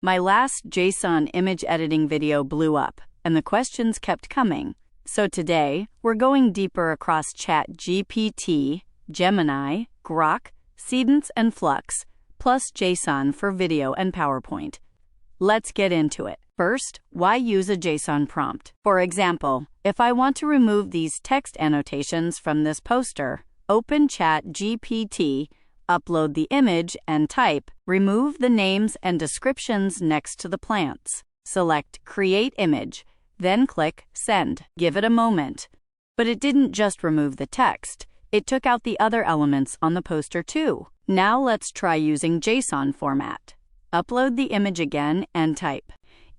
My last JSON image editing video blew up, and the questions kept coming. So today, we're going deeper across ChatGPT, Gemini, Grok, Seedance, and Flux, plus JSON for video and PowerPoint. Let's get into it. First, why use a JSON prompt? For example, if I want to remove these text annotations from this poster, open ChatGPT, upload the image, and type, remove the names and descriptions next to the plants. Select Create Image, then click Send. Give it a moment. But it didn't just remove the text, it took out the other elements on the poster too. Now let's try using JSON format. Upload the image again and type.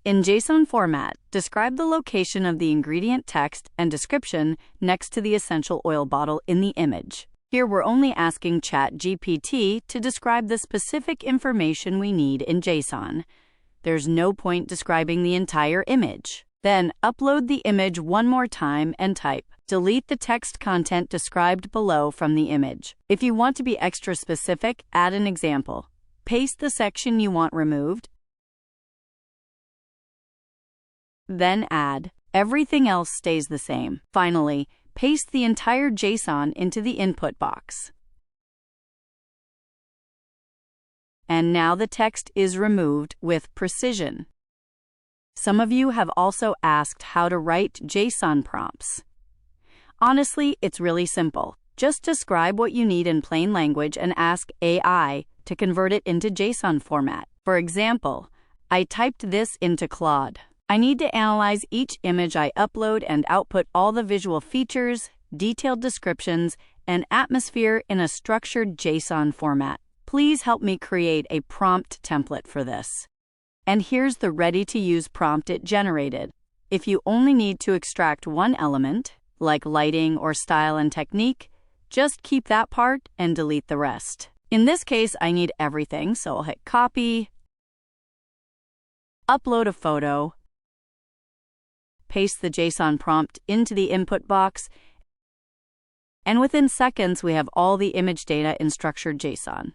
In JSON format, describe the location of the ingredient text and description next to the essential oil bottle in the image. Here we're only asking ChatGPT to describe the specific information we need in JSON. There's no point describing the entire image. Then upload the image one more time and type. Delete the text content described below from the image. If you want to be extra specific, add an example. Paste the section you want removed. Then add. Everything else stays the same. Finally, paste the entire JSON into the input box. And now the text is removed with precision. Some of you have also asked how to write JSON prompts. Honestly, it's really simple. Just describe what you need in plain language and ask AI to convert it into JSON format. For example, I typed this into Claude. I need to analyze each image I upload and output all the visual features, detailed descriptions, and atmosphere in a structured JSON format. Please help me create a prompt template for this. And here's the ready-to-use prompt it generated. If you only need to extract one element, like lighting or style and technique, just keep that part and delete the rest. In this case, I need everything, so I'll hit Copy, upload a photo, paste the JSON prompt into the input box, and within seconds we have all the image data in structured JSON.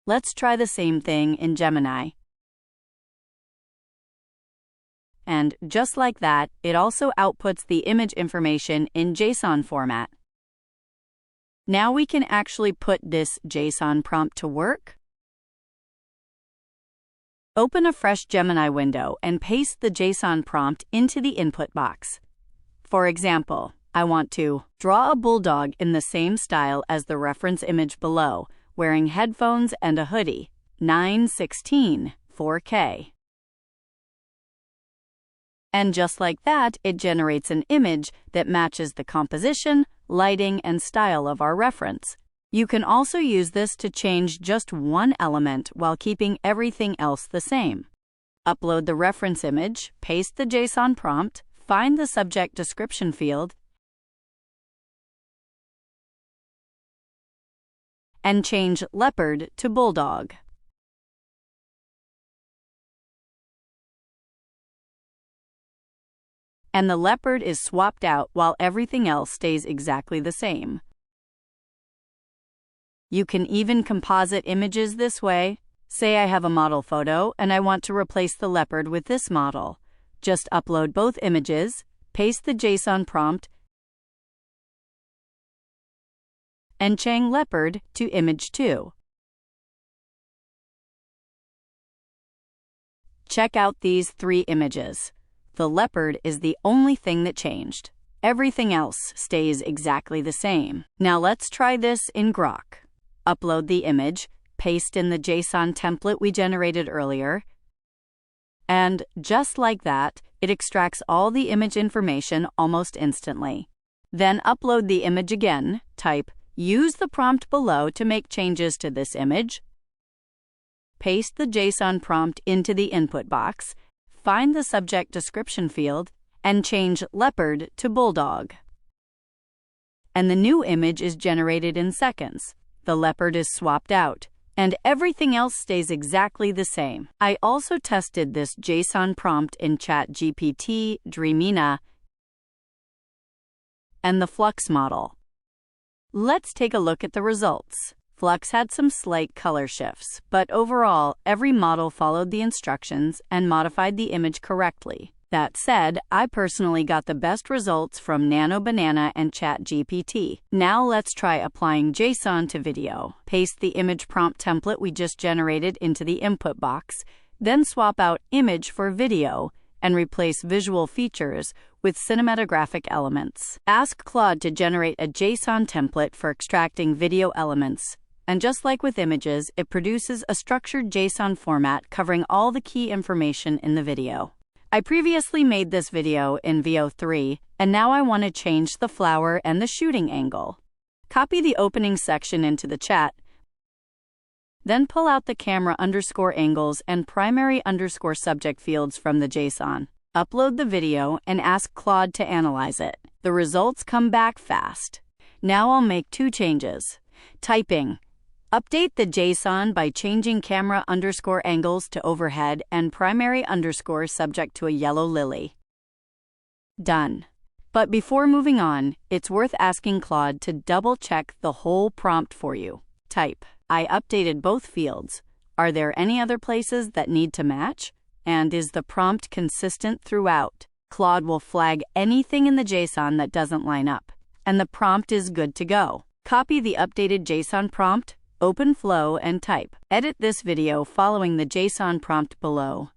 Let's try the same thing in Gemini. And just like that, it also outputs the image information in JSON format. Now we can actually put this JSON prompt to work. Open a fresh Gemini window and paste the JSON prompt into the input box. For example, I want to draw a bulldog in the same style as the reference image below, wearing headphones and a hoodie, 9:16, 4K. And just like that, it generates an image that matches the composition, lighting, and style of our reference. You can also use this to change just one element while keeping everything else the same. Upload the reference image, paste the JSON prompt, find the subject description field, and change leopard to bulldog. And the leopard is swapped out while everything else stays exactly the same. You can even composite images this way. Say I have a model photo and I want to replace the leopard with this model. Just upload both images, paste the JSON prompt, and change leopard to image 2. Check out these 3 images. The leopard is the only thing that changed. Everything else stays exactly the same. Now let's try this in Grok. Upload the image, paste in the JSON template we generated earlier, and just like that, it extracts all the image information almost instantly. Then upload the image again, type, use the prompt below to make changes to this image, paste the JSON prompt into the input box, find the subject description field, and change leopard to bulldog. And the new image is generated in seconds. The leopard is swapped out, and everything else stays exactly the same. I also tested this JSON prompt in ChatGPT, Dreamina, and the Flux model. Let's take a look at the results. Flux had some slight color shifts, but overall, every model followed the instructions and modified the image correctly. That said, I personally got the best results from Nano, Banana, and ChatGPT. Now let's try applying JSON to video. Paste the image prompt template we just generated into the input box, then swap out image for video and replace visual features with cinematographic elements. Ask Claude to generate a JSON template for extracting video elements. And just like with images, it produces a structured JSON format covering all the key information in the video. I previously made this video in Veo3, and now I want to change the flower and the shooting angle. Copy the opening section into the chat, then pull out the camera underscore angles and primary underscore subject fields from the JSON. Upload the video and ask Claude to analyze it. The results come back fast. Now I'll make 2 changes. Typing. Update the JSON by changing camera underscore angles to overhead and primary underscore subject to a yellow lily. Done. But before moving on, it's worth asking Claude to double-check the whole prompt for you. Type. I updated both fields. Are there any other places that need to match? And is the prompt consistent throughout? Claude will flag anything in the JSON that doesn't line up, and the prompt is good to go. Copy the updated JSON prompt, open Flow, and type. Edit this video following the JSON prompt below.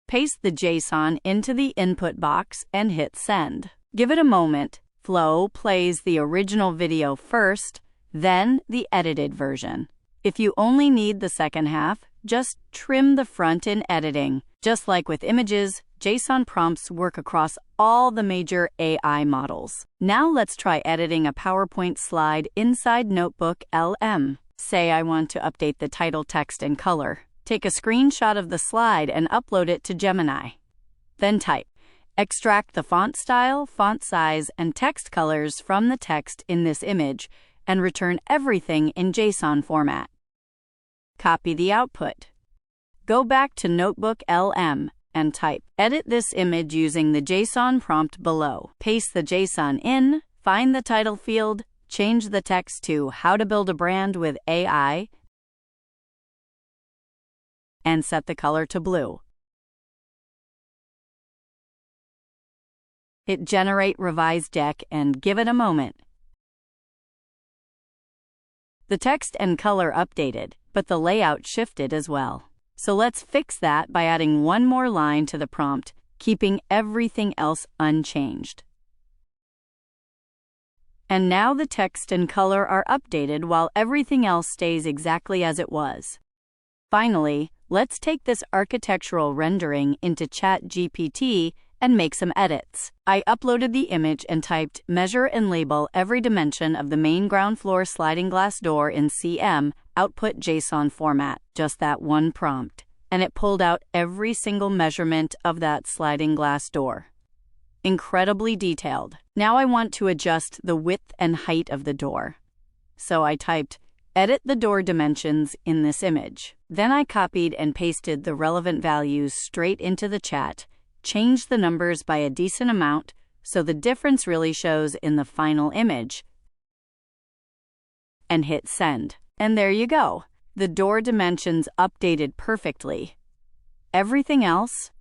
Paste the JSON into the input box and hit send. Give it a moment. Flow plays the original video first, then the edited version. If you only need the second half, just trim the front in editing. Just like with images, JSON prompts work across all the major AI models. Now let's try editing a PowerPoint slide inside NotebookLM. Say I want to update the title text and color. Take a screenshot of the slide and upload it to Gemini. Then type. Extract the font style, font size, and text colors from the text in this image and return everything in JSON format. Copy the output. Go back to NotebookLM and type. Edit this image using the JSON prompt below. Paste the JSON in, find the title field, change the text to How to Build a Brand with AI, and set the color to blue. Hit Generate Revised Deck and give it a moment. The text and color updated, but the layout shifted as well. So let's fix that by adding one more line to the prompt, keeping everything else unchanged. And now the text and color are updated while everything else stays exactly as it was. Finally, let's take this architectural rendering into ChatGPT and make some edits. I uploaded the image and typed measure and label every dimension of the main ground floor sliding glass door in CM output JSON format, just that one prompt, and it pulled out every single measurement of that sliding glass door. Incredibly detailed. Now I want to adjust the width and height of the door. So I typed, edit the door dimensions in this image. Then I copied and pasted the relevant values straight into the chat, changed the numbers by a decent amount so the difference really shows in the final image, and hit send. And there you go. The door dimensions updated perfectly. Everything else,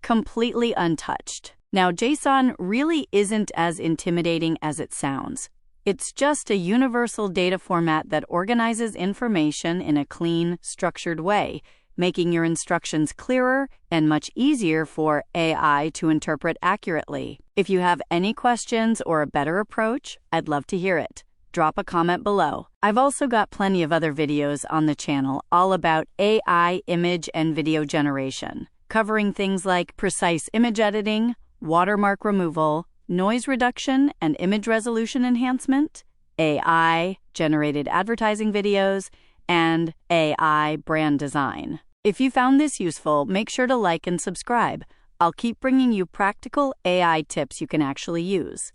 completely untouched. Now, JSON really isn't as intimidating as it sounds. It's just a universal data format that organizes information in a clean, structured way, making your instructions clearer and much easier for AI to interpret accurately. If you have any questions or a better approach, I'd love to hear it. Drop a comment below. I've also got plenty of other videos on the channel all about AI image and video generation, covering things like precise image editing, watermark removal, noise reduction and image resolution enhancement, AI-generated advertising videos, and AI brand design. If you found this useful, make sure to like and subscribe. I'll keep bringing you practical AI tips you can actually use.